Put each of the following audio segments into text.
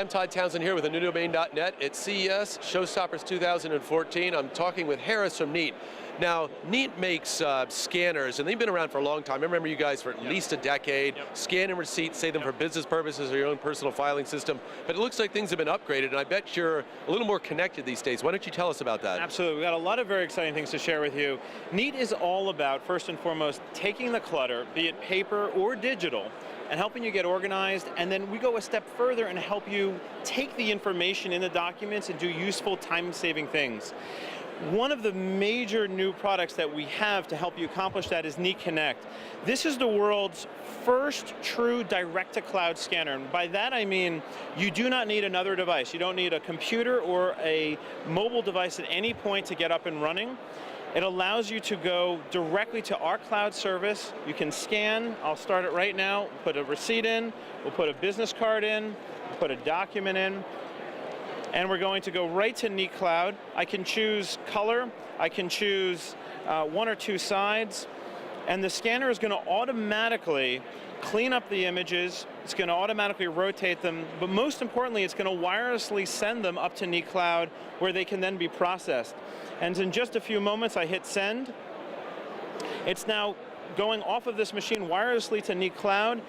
I'm Todd Townsend here with aNewDomain.net at CES, Showstoppers 2014. I'm talking with Harris from Neat. Now, Neat makes scanners, and they've been around for a long time. I remember you guys for at least a decade. Scan and receipt, say them for business purposes or your own personal filing system. But it looks like things have been upgraded, and I bet you're a little more connected these days. Why don't you tell us about that? Absolutely, we've got a lot of very exciting things to share with you. Neat is all about, first and foremost, taking the clutter, be it paper or digital, and helping you get organized, and then we go a step further and help you take the information in the documents and do useful time-saving things. One of the major new products that we have to help you accomplish that is NeatConnect. This is the world's first true direct-to-cloud scanner, and by that I mean you do not need another device. You don't need a computer or a mobile device at any point to get up and running. It allows you to go directly to our cloud service. You can scan, I'll start it right now, put a receipt in, we'll put a business card in, we'll put a document in, and we're going to go right to NeatCloud. I can choose color, I can choose one or two sides, and the scanner is going to automatically clean up the images, it's going to automatically rotate them, but most importantly, it's going to wirelessly send them up to NeatCloud where they can then be processed. And in just a few moments, I hit send. It's now going off of this machine wirelessly to NeatCloud,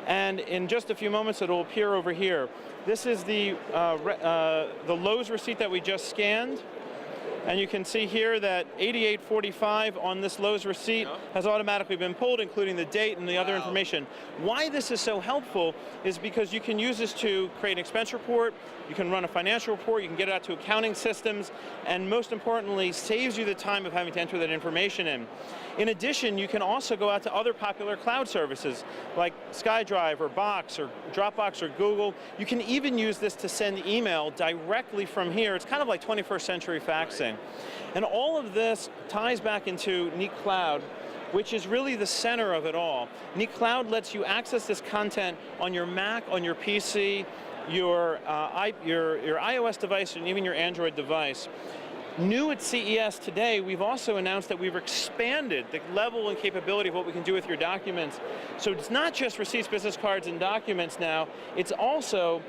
and in just a few moments, it'll appear over here. This is the Lowe's receipt that we just scanned. And you can see here that 8845 on this Lowe's receipt has automatically been pulled, including the date and the other information. Why this is so helpful is because you can use this to create an expense report, you can run a financial report, you can get it out to accounting systems, and most importantly, saves you the time of having to enter that information in. In addition, you can also go out to other popular cloud services like SkyDrive or Box or Dropbox or Google. You can even use this to send email directly from here. It's kind of like 21st century faxing. And all of this ties back into NeatCloud, which is really the center of it all. NeatCloud lets you access this content on your Mac, on your PC, your iOS device, and even your Android device. New at CES today, we've also announced that we've expanded the level and capability of what we can do with your documents. So it's not just receipts, business cards, and documents now, it's also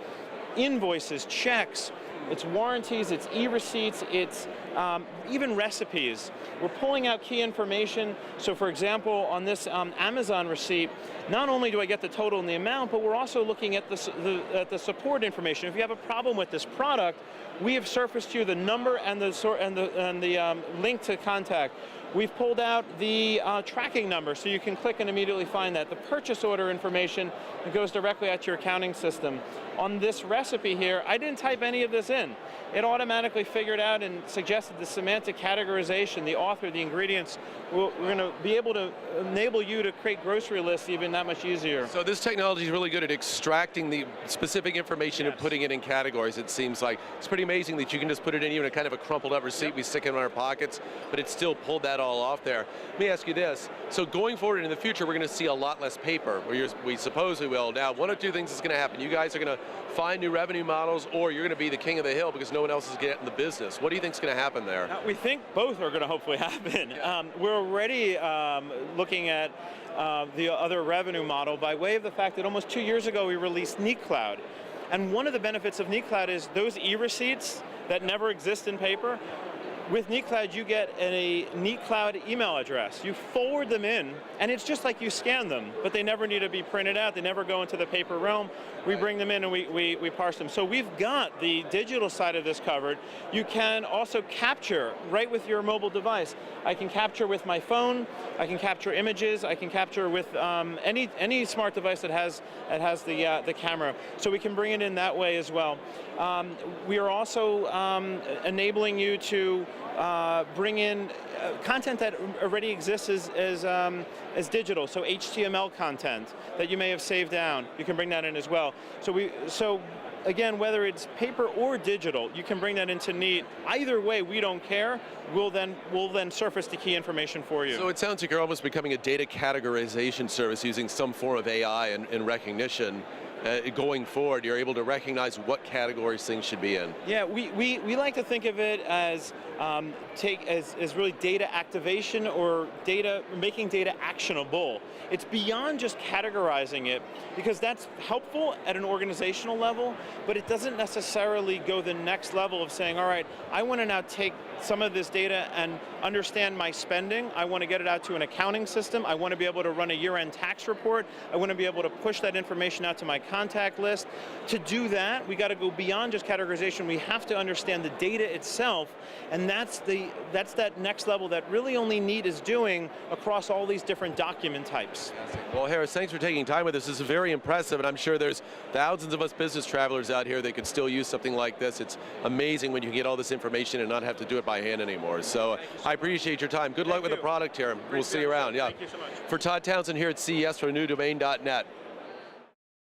invoices, checks, it's warranties, it's e-receipts, it's even recipes. We're pulling out key information. So for example, on this Amazon receipt, not only do I get the total and the amount, but we're also looking at the support information. If you have a problem with this product, we have surfaced you the number and the link to contact. We've pulled out the tracking number, so you can click and immediately find that. The purchase order information that goes directly at your accounting system. On this recipe here, I didn't type any of this in. It automatically figured out and suggested the semantic categorization, the author, the ingredients. We're going to be able to enable you to create grocery lists even that much easier. So this technology is really good at extracting the specific information and putting it in categories, it seems like. It's pretty amazing that you can just put it in even a kind of a crumpled up receipt, we stick it in our pockets, but it still pulled that all off there. Let me ask you this, so going forward in the future, we're going to see a lot less paper, we suppose we will. Now, one of two things is going to happen. You guys are going to find new revenue models, or you're going to be the king of the hill because no one else is getting the business. What do you think is going to happen there? We think both are going to hopefully happen. We're already looking at the other revenue model by way of the fact that almost 2 years ago we released NeatCloud. And one of the benefits of NeatCloud is those e-receipts that never exist in paper. With NeatCloud, you get a NeatCloud email address. You forward them in, and it's just like you scan them, but they never need to be printed out. They never go into the paper realm. We bring them in and we parse them. So we've got the digital side of this covered. You can also capture right with your mobile device. I can capture with my phone. I can capture images. I can capture with any smart device that has the camera. So we can bring it in that way as well. We are also enabling you to bring in content that already exists as digital, so HTML content that you may have saved down. You can bring that in as well. So again, whether it's paper or digital, you can bring that into Neat. Either way, we don't care. We'll then surface the key information for you. So it sounds like you're almost becoming a data categorization service using some form of AI and recognition. going forward, you're able to recognize what categories things should be in. Yeah, we like to think of it as as really data activation or making data actionable. It's beyond just categorizing it, because that's helpful at an organizational level, but it doesn't necessarily go the next level of saying, all right, I want to now take some of this data and understand my spending. I want to get it out to an accounting system. I want to be able to run a year-end tax report. I want to be able to push that information out to my contact list. To do that, we got to go beyond just categorization. We have to understand the data itself, and that's that next level that really only Neat is doing across all these different document types. Well, Harris, thanks for taking time with us. This is very impressive, and I'm sure there's thousands of us business travelers out here that could still use something like this. It's amazing when you can get all this information and not have to do it by hand anymore. So I appreciate your time. Good luck with the product here. We'll see you around. Yeah. Thank you so much. For Todd Townsend here at CES for aNewDomain.net.